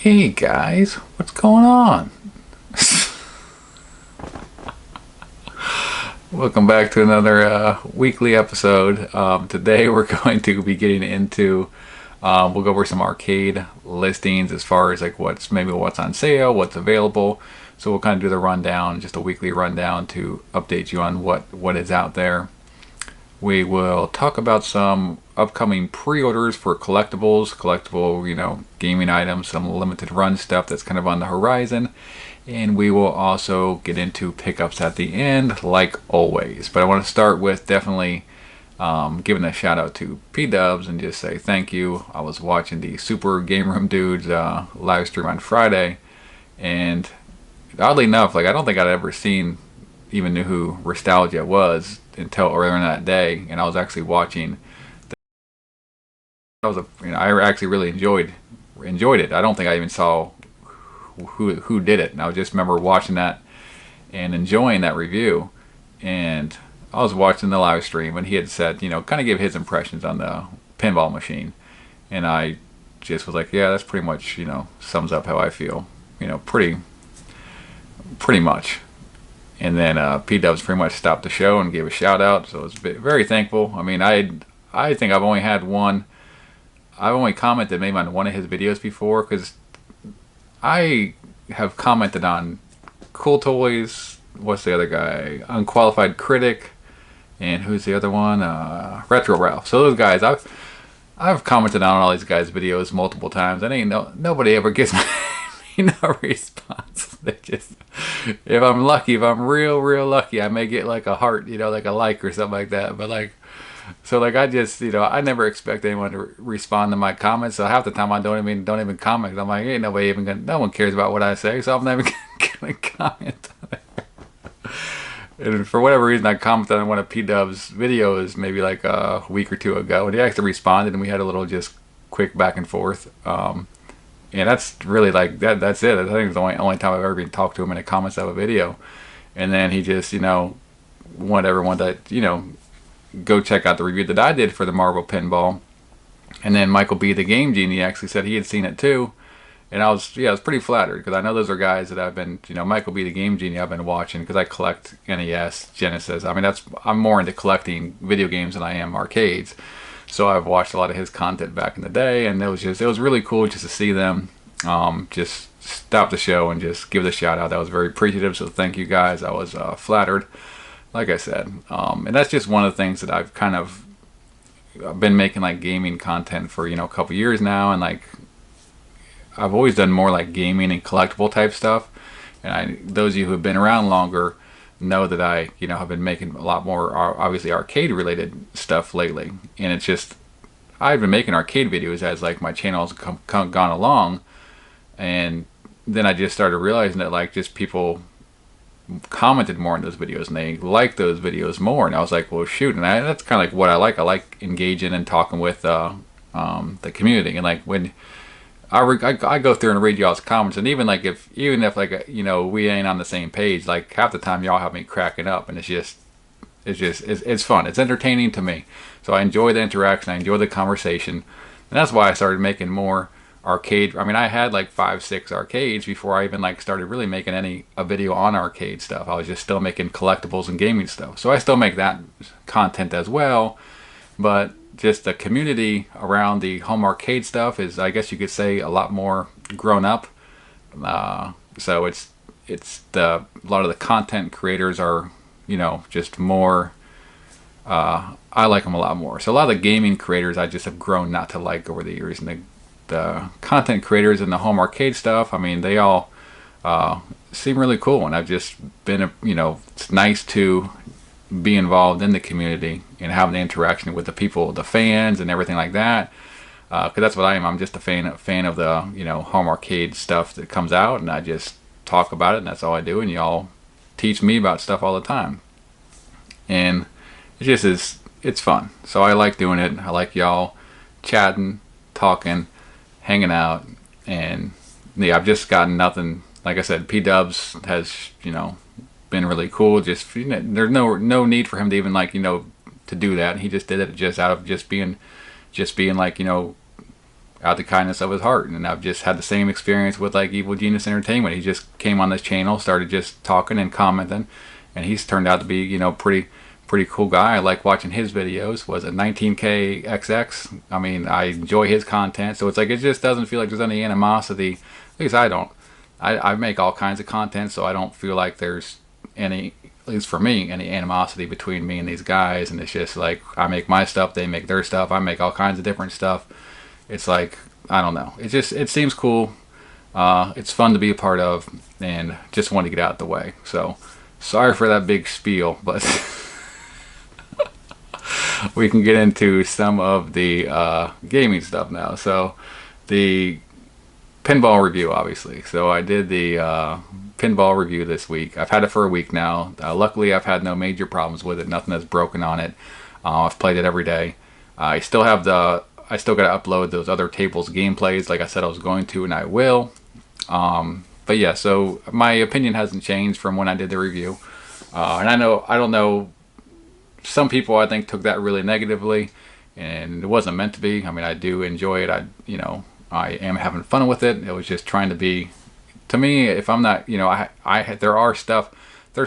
Hey guys, what's going on? Welcome back to another weekly episode. Today we're going to be getting into, we'll go over some arcade listings as far as like what's on sale, what's available. So we'll kind of do the rundown, just a weekly rundown to update you on what is out there. We will talk about some upcoming pre-orders for collectible, gaming items, some limited run stuff that's kind of on the horizon. And we will also get into pickups at the end, like always. But I want to start with definitely giving a shout out to PDubs and just say thank you. I was watching the Super Game Room Dudes live stream on Friday. And oddly enough, I don't think I'd ever even knew who Nostalgia was until earlier in that day, and I was actually watching. I actually really enjoyed it. I don't think I even saw who did it, and I just remember watching that and enjoying that review. And I was watching the live stream, and he had said, kind of give his impressions on the pinball machine, and I just was like, yeah, that's pretty much, sums up how I feel, pretty much. And then PDubs pretty much stopped the show and gave a shout out, so I was very thankful. I mean, I think I've only commented maybe on one of his videos before, because I have commented on Cool Toys, what's the other guy, Unqualified Critic, and who's the other one, Retro Ralph. So those guys, I've commented on all these guys' videos multiple times, and nobody ever gives me no response. They just, if I'm lucky, if I'm real lucky, I may get like a heart, like a like or something like that. But I just, I never expect anyone to respond to my comments. So half the time I don't even comment. I'm like, ain't nobody no one cares about what I say, so I'm never gonna comment on it. And for whatever reason, I commented on one of PDubs' videos maybe like a week or two ago, and he actually responded, and we had a little just quick back and forth. And that's really that's it. I think it's the only time I've ever been talked to him in the comments of a video. And then he just, wanted everyone to, go check out the review that I did for the Marvel Pinball. And then Michael B, the Game Genie, actually said he had seen it too. And I was pretty flattered, because I know those are guys that I've been, Michael B, the Game Genie, I've been watching, because I collect NES, Genesis. I mean, I'm more into collecting video games than I am arcades. So I've watched a lot of his content back in the day, and it was really cool just to see them just stop the show and just give the shout out. That was very appreciative, so thank you guys. I was flattered, like I said. And that's just one of the things that I've kind of been making gaming content for a couple years now, and I've always done more gaming and collectible type stuff. And those of you who have been around longer know that I have been making a lot more obviously arcade related stuff lately. And it's just, I've been making arcade videos as my channel's gone along, and then I just started realizing that just people commented more on those videos, and they liked those videos more. And I was like, well, shoot, and that's kind of what I like engaging and talking with the community. And when I go through and read y'all's comments, and even if we ain't on the same page, half the time y'all have me cracking up, and it's fun. It's entertaining to me. So I enjoy the interaction, I enjoy the conversation, and that's why I started making more arcade. I mean, I had 5-6 arcades before I even started really making a video on arcade stuff. I was just still making collectibles and gaming stuff. So I still make that content as well, but just the community around the home arcade stuff is, I guess you could say, a lot more grown up. So it's a lot of the content creators are, just more, I like them a lot more. So a lot of the gaming creators I just have grown not to like over the years, and the content creators in the home arcade stuff, I mean, they all seem really cool, and I've just been, it's nice to be involved in the community and have the interaction with the people, the fans, and everything like that. Because that's what I am. I'm just a fan of the home arcade stuff that comes out, and I just talk about it, and that's all I do. And y'all teach me about stuff all the time, and it just is. It's fun. So I like doing it. I like y'all chatting, talking, hanging out, and yeah, I've just gotten nothing. Like I said, PDubs has been really cool. Just there's no need for him to even to do that. He just did it just out of just being out the kindness of his heart. And I've just had the same experience with like Evil Genius Entertainment. He just came on this channel, started just talking and commenting, and he's turned out to be, you know, pretty cool guy. I like watching his videos. Was it 19K XX? I mean, I enjoy his content. So it's like, it just doesn't feel like there's any animosity. At least I don't. I make all kinds of content, so I don't feel like there's any, at least for me, any animosity between me and these guys. And it's just like, I make my stuff, they make their stuff, I make all kinds of different stuff. It's like, I don't know. It seems cool. It's fun to be a part of, and just want to get out the way. So sorry for that big spiel, but we can get into some of the gaming stuff now. So the pinball review, obviously. So I did the pinball review this week. I've had it for a week now. Luckily, I've had no major problems with it. Nothing that's broken on it. I've played it every day. I still got to upload those other tables gameplays, like I said I was going to, and I will. But yeah, so my opinion hasn't changed from when I did the review. And I don't know. Some people, I think, took that really negatively, and it wasn't meant to be. I mean, I do enjoy it. I am having fun with it. It was just trying to be, to me, if I'm not, there's a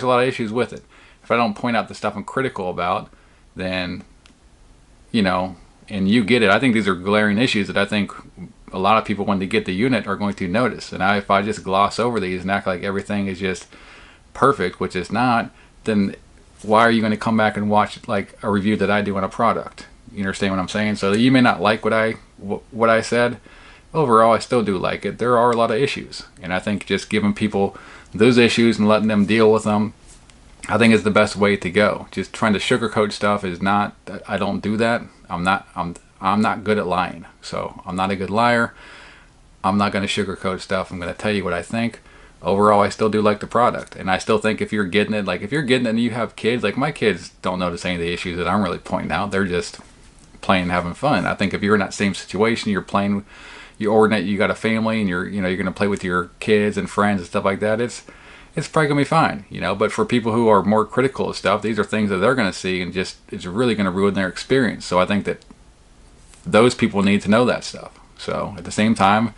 lot of issues with it. If I don't point out the stuff I'm critical about, then, and you get it. I think these are glaring issues that I think a lot of people, when they get the unit, are going to notice. And if I just gloss over these and act like everything is just perfect, which is not, then why are you going to come back and watch like a review that I do on a product? You understand what I'm saying? So you may not like what I said. Overall, I still do like it. There are a lot of issues, and I think just giving people those issues and letting them deal with them, I think is the best way to go. Just trying to sugarcoat stuff is not. I don't do that. I'm not good at lying, so I'm not a good liar. I'm not going to sugarcoat stuff. I'm going to tell you what I think. Overall, I still do like the product, and I still think if you're getting it, and you have kids, like my kids don't notice any of the issues that I'm really pointing out. They're just playing and having fun. I think if you're in that same situation, you're playing, you got a family, and you're going to play with your kids and friends and stuff like that, it's probably going to be fine, But for people who are more critical of stuff, these are things that they're going to see, and just it's really going to ruin their experience. So I think that those people need to know that stuff. So at the same time,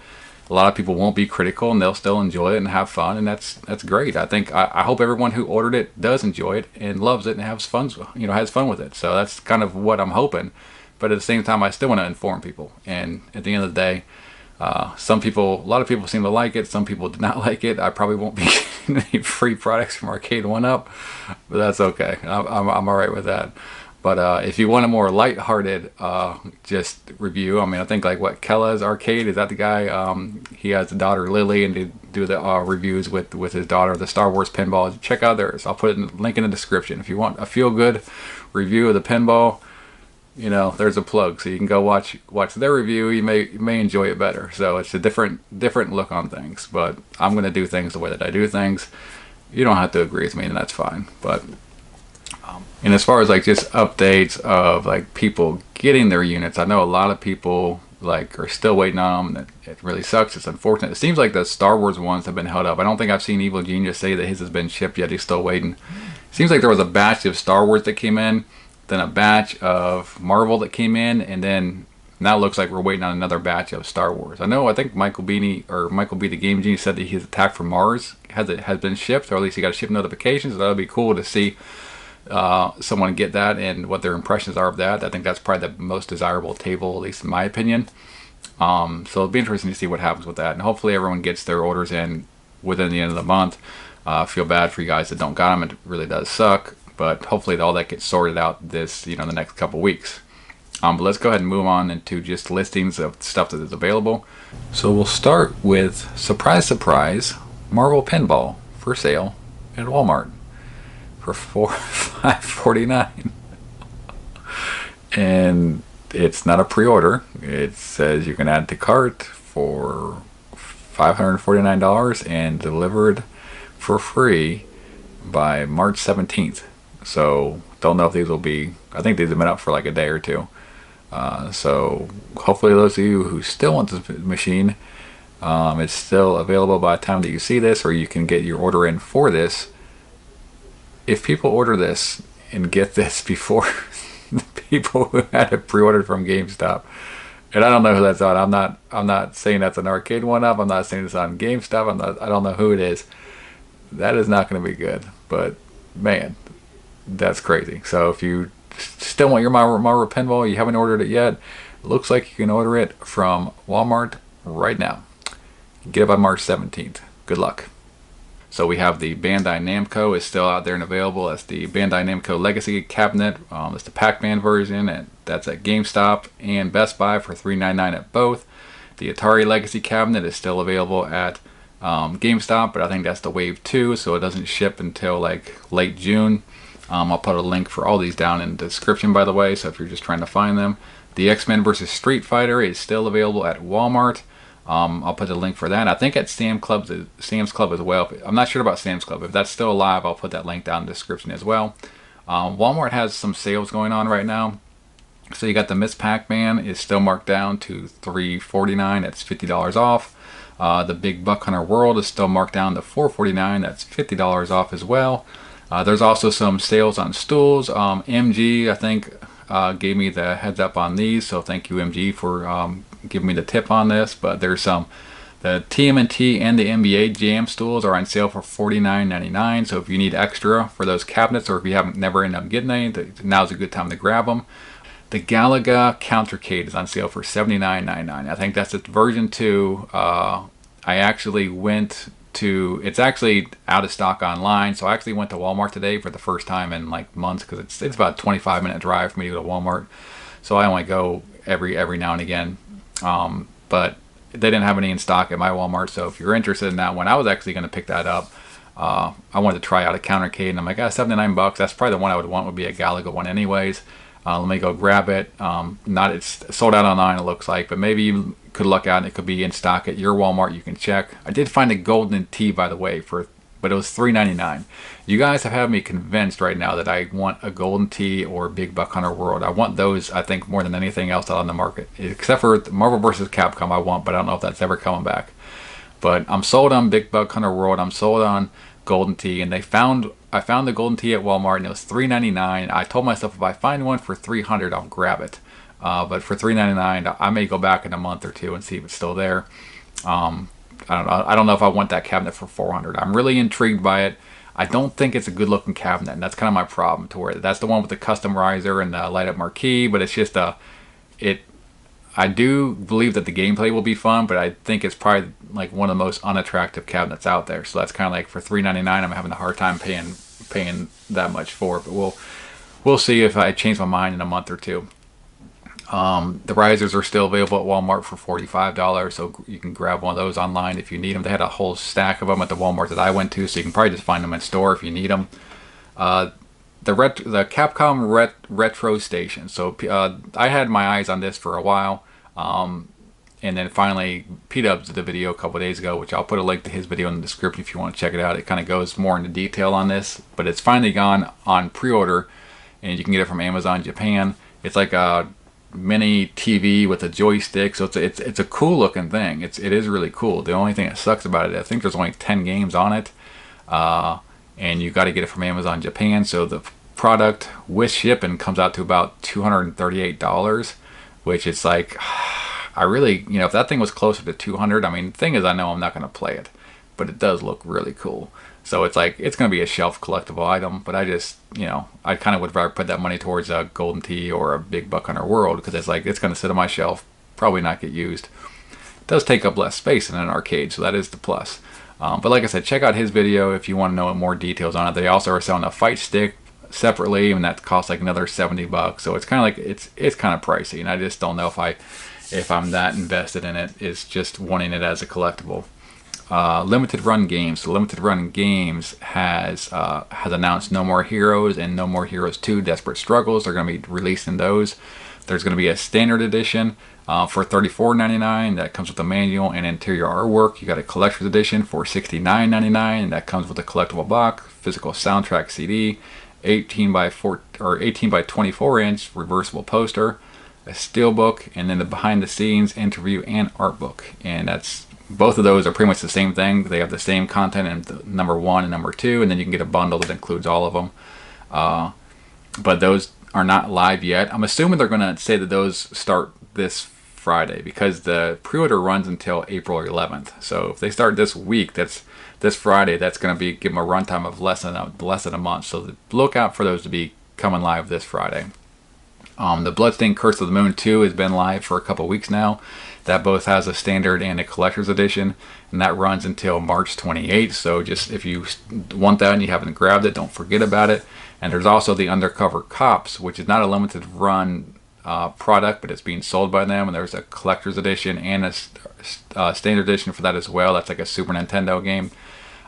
a lot of people won't be critical, and they'll still enjoy it and have fun, and that's great. I hope everyone who ordered it does enjoy it and loves it and has fun with it. So that's kind of what I'm hoping. But at the same time, I still want to inform people. And at the end of the day, a lot of people seem to like it. Some people did not like it. I probably won't be getting any free products from Arcade1Up, but that's okay. I'm all right with that. But if you want a more lighthearted just review, I mean, I think like Kelsalls Arcade, is that the guy? He has a daughter, Lily, and they do the reviews with his daughter, the Star Wars pinball. Check out theirs. I'll put a link in the description. If you want a feel-good review of the pinball, there's a plug. So you can go watch their review. You may enjoy it better. So it's a different look on things. But I'm going to do things the way that I do things. You don't have to agree with me, and that's fine. But and as far as like just updates of like people getting their units, I know a lot of people like are still waiting on them. It really sucks. It's unfortunate. It seems like the Star Wars ones have been held up. I don't think I've seen Evil Genius say that his has been shipped yet. He's still waiting. It seems like there was a batch of Star Wars that came in, then a batch of Marvel that came in, and then now it looks like we're waiting on another batch of Star Wars. I think Michael B, the Game Genius, said that his Attack from Mars has been shipped, or at least he got a ship notification. So that would be cool to see someone get that and what their impressions are of that. I think that's probably the most desirable table, at least in my opinion. So it'll be interesting to see what happens with that, and hopefully everyone gets their orders in within the end of the month. Feel bad for you guys that don't got them. It really does suck, but hopefully all that gets sorted out this the next couple weeks. But let's go ahead and move on into just listings of stuff that is available. So we'll start with, surprise surprise, Marvel Pinball for sale at Walmart for $5.49, and it's not a pre-order. It says you can add to cart for $549 and delivered for free by March 17th. So don't know if these will be, I think these have been up for like a day or two. So hopefully those of you who still want this machine, it's still available by the time that you see this, or you can get your order in for this. If people order this and get this before the people who had it pre-ordered from GameStop, And I don't know who that's on. I'm not saying that's an Arcade1Up. I'm not saying it's on GameStop. I don't know who it is. That is not going to be good. But man, that's crazy. So if you still want your Marvel Pinball, you haven't ordered it yet, looks like you can order it from Walmart right now. Get it by March 17th. Good luck. So we have the Bandai Namco is still out there and available. That's the Bandai Namco Legacy cabinet. It's the Pac-Man version, and that's at GameStop and Best Buy for $3.99 at both. The Atari Legacy cabinet is still available at GameStop, but I think that's the Wave 2, so it doesn't ship until like late June. I'll put a link for all these down in the description, by the way, so if you're just trying to find them. The X-Men vs. Street Fighter is still available at Walmart. I'll put a link for that. I think at Sam's Club as well. I'm not sure about Sam's Club. If that's still alive, I'll put that link down in the description as well. Walmart has some sales going on right now. So you got the Miss Pac-Man is still marked down to $3.49. That's $50 off. The Big Buck Hunter World is still marked down to $4.49. That's $50 off as well. There's also some sales on stools. MG, I think, gave me the heads up on these, so thank you, MG, for giving me the tip on this. But there's some, the TMNT and the NBA Jam stools are on sale for $49.99. So if you need extra for those cabinets, or if you haven't never ended up getting any, now's a good time to grab them. The Galaga Countercade is on sale for $79.99. I think that's its version 2. I actually went to, it's actually out of stock online, so I actually went to Walmart today for the first time in like months, because it's about a 25-minute drive for me to go to Walmart, so I only go every now and again. But they didn't have any in stock at my Walmart, so if you're interested in that one, I was actually going to pick that up. I wanted to try out a Countercade, and I'm like, $79, that's probably the one I would want, would be a Galaga one anyways. Let me go grab it. It's sold out online, it looks like, but maybe you could look out and it could be in stock at your Walmart. You can check. I did find a golden tee, by the way, but it was $3.99. You guys have had me convinced right now that I want a golden tee or Big Buck Hunter World. I want those, I think, more than anything else out on the market, except for Marvel vs. Capcom. I want, but I don't know if that's ever coming back. But I'm sold on Big Buck Hunter World. I'm sold on golden tee, and I found the golden tee at Walmart, and it was $3.99. I told myself if I find one for $300, I'll grab it. But for $3.99, I may go back in a month or two and see if it's still there. I don't know if I want that cabinet for $400. I'm really intrigued by it. I don't think it's a good looking cabinet, and that's kind of my problem. To where that's the one with the custom riser and the light up marquee, but it's just I do believe that the gameplay will be fun, but I think it's probably like one of the most unattractive cabinets out there. So that's kind of like, for $3.99, I'm having a hard time paying that much for it. But we'll see if I change my mind in a month or two. The risers are still available at Walmart for $45, so you can grab one of those online if you need them. They had a whole stack of them at the Walmart that I went to, so you can probably just find them in store if you need them. The CapCom Retro Station. So I had my eyes on this for a while, and then finally PDubs did a video a couple days ago, which I'll put a link to his video in the description if you want to check it out. It kind of goes more into detail on this, but it's finally gone on pre-order, and you can get it from Amazon Japan. It's like a mini TV with a joystick, so it's a cool looking thing. It is really cool. The only thing that sucks about it, I think there's only 10 games on it. And you got to get it from Amazon Japan, so the product with shipping comes out to about $238, which is like, I really, if that thing was closer to $200, I mean, the thing is, I know I'm not going to play it, but it does look really cool. So it's like, it's going to be a shelf collectible item, but I just, I kind of would rather put that money towards a golden tee or a Big Buck Hunter World, because it's like, it's going to sit on my shelf, probably not get used. It does take up less space in an arcade, so that is the plus. But like I said, check out his video if you want to know more details on it. They also are selling a fight stick separately, and that costs like another $70. So it's kind of like, it's kind of pricey, and I just don't know if I'm that invested in it. It's just wanting it as a collectible. Limited Run Games. So Limited Run Games has announced No More Heroes and No More Heroes 2 Desperate Struggles. They're going to be releasing those. There's going to be a standard edition for $34.99 that comes with a manual and interior artwork. You got a collector's edition for $69.99 and that comes with a collectible box, physical soundtrack CD, 18 by 24 inch reversible poster, a steelbook, and then the behind the scenes interview and art book. And that's, both of those are pretty much the same thing. They have the same content in number 1 and number 2, and then you can get a bundle that includes all of them. But those are not live yet. I'm assuming they're going to say that those start this Friday, because the pre-order runs until April 11th. So if they start this week, that's this Friday, that's going to be give them a runtime of less than a month. So look out for those to be coming live this Friday. The Bloodstained Curse of the Moon 2 has been live for a couple weeks now. That both has a standard and a collector's edition, and that runs until March 28th. So just if you want that and you haven't grabbed it, don't forget about it. And there's also the Undercover Cops, which is not a limited run product, but it's being sold by them, and there's a collector's edition and a standard edition for that as well. That's like a Super Nintendo game.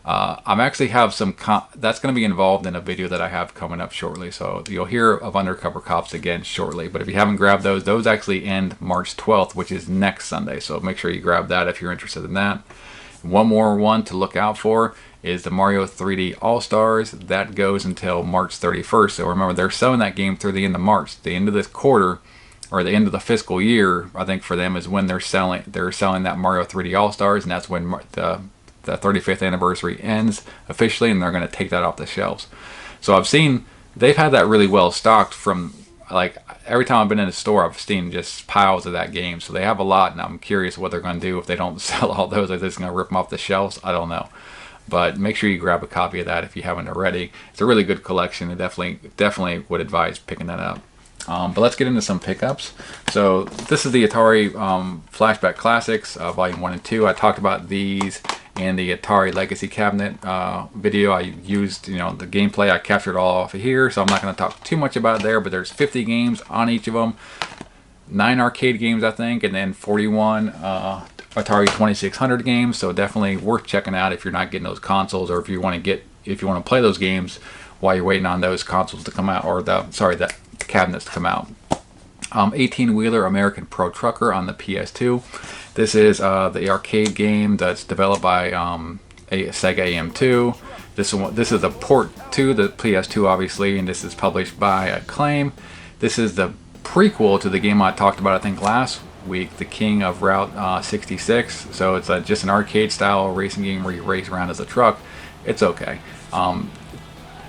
I'm actually have some that's going to be involved in a video that I have coming up shortly, so you'll hear of Undercover Cops again shortly. But if you haven't grabbed those actually end March 12th, which is next Sunday, so make sure you grab that if you're interested in that. One more one to look out for is the Mario 3D All-Stars. That goes until March 31st, so remember, they're selling that game through the end of March. The end of this quarter, or the end of the fiscal year, I think for them, is when they're selling that Mario 3D All-Stars, and that's when the 35th anniversary ends officially, and they're going to take that off the shelves. So I've seen they've had that really well stocked. From like every time I've been in a store, I've seen just piles of that game. So they have a lot, and I'm curious what they're going to do if they don't sell all those. Are they just going to rip them off the shelves? I don't know. But make sure you grab a copy of that if you haven't already. It's a really good collection. I definitely would advise picking that up. But let's get into some pickups. So this is the Atari Flashback Classics, Volume 1 and 2. I talked about these in the Atari Legacy Cabinet video. I used, the gameplay. I captured all off of here, so I'm not going to talk too much about it there, but there's 50 games on each of them. 9 arcade games, I think, and then 41 Atari 2600 games, so definitely worth checking out if you're not getting those consoles, or if you want to play those games while you're waiting on those consoles to come out, or the cabinets to come out. 18-wheeler American Pro Trucker on the PS2. This is the arcade game that's developed by Sega AM2. This is a port to the PS2, obviously, and this is published by Acclaim. This is the prequel to the game I talked about, I think, last week, The King of Route 66. So it's just an arcade-style racing game where you race around as a truck. It's okay.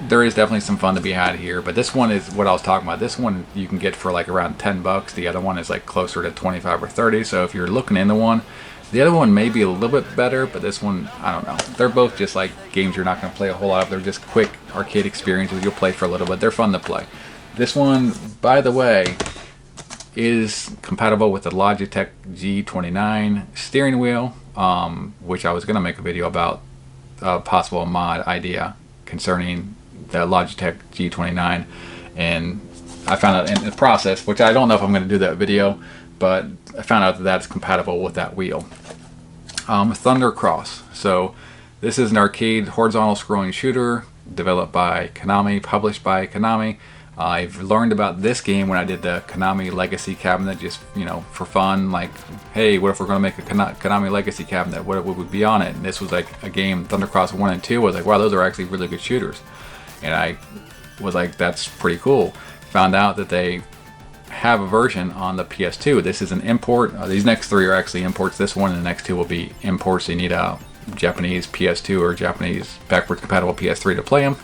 There is definitely some fun to be had here, but this one is what I was talking about. This one you can get for like around $10. The other one is like closer to 25 or 30. So if you're looking into one, the other one may be a little bit better, but this one, I don't know. They're both just like games you're not going to play a whole lot of. They're just quick arcade experiences. You'll play for a little bit. They're fun to play. This one, by the way, is compatible with the Logitech G29 steering wheel, which I was going to make a video about a possible mod idea concerning the Logitech G29, and I found out in the process, which I don't know if I'm going to do that video, but I found out that that's compatible with that wheel. Thunder Cross. So this is an arcade horizontal scrolling shooter developed by Konami, published by Konami. I've learned about this game when I did the Konami Legacy Cabinet, just for fun. Like, hey, what if we're going to make a Konami Legacy Cabinet? What would be on it? And this was like a game, Thunder Cross 1 and 2. I was like, wow, those are actually really good shooters. And I was like, that's pretty cool. Found out that they have a version on the PS2. This is an import. These next 3 are actually imports. This one and the next 2 will be imports. So you need a Japanese PS2 or Japanese backwards compatible PS3 to play them.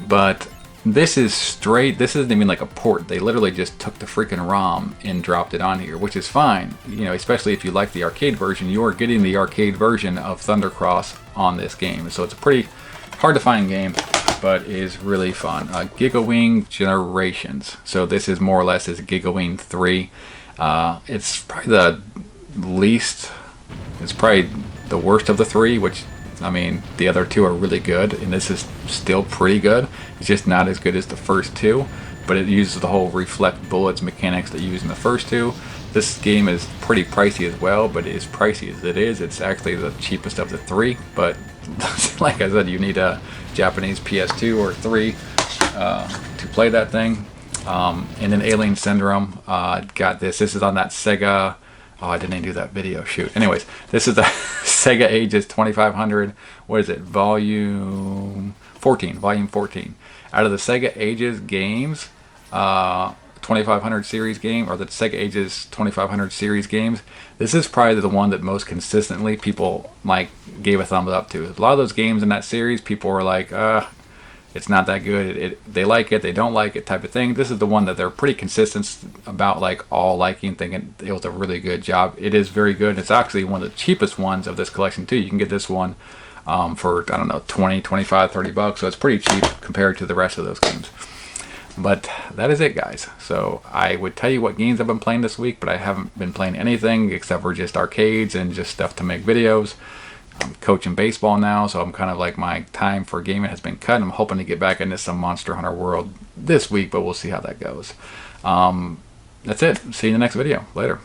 But this is straight. This isn't even like a port. They literally just took the freaking ROM and dropped it on here, which is fine. Especially if you like the arcade version, you are getting the arcade version of Thunder Cross on this game. So it's a pretty hard to find game, but is really fun. Gigawing Generations. So this is more or less is Gigawing 3. It's probably the least. It's probably the worst of the 3, which, I mean, the other 2 are really good, and this is still pretty good. It's just not as good as the first 2, but it uses the whole reflect bullets mechanics that you use in the first 2. This game is pretty pricey as well, but as pricey as it is, it's actually the cheapest of the 3. But like I said, you need a Japanese PS2 or 3 to play that thing. And then Alien Syndrome, got this. This is on that Sega. Oh, I didn't do that video. Shoot. Anyways, this is the Sega Ages 2500. What is it? Volume 14. Volume 14. Out of the Sega Ages games, 2500 series game, or the Sega Ages 2500 series games, this is probably the one that most consistently people gave a thumbs up to. A lot of those games in that series, people were like, it's not that good. They like it, they don't like it type of thing. This is the one that they're pretty consistent about, like all liking, thinking it was a really good job. It is very good. It's actually one of the cheapest ones of this collection too. You can get this one for, I don't know, 20, 25, 30 bucks. So it's pretty cheap compared to the rest of those games. But that is it, guys. So I would tell you what games I've been playing this week, but I haven't been playing anything except for just arcades and just stuff to make videos. I'm coaching baseball now, so I'm kind of like, my time for gaming has been cut. I'm hoping to get back into some Monster Hunter World this week, but we'll see how that goes. That's it. See you in the next video. Later.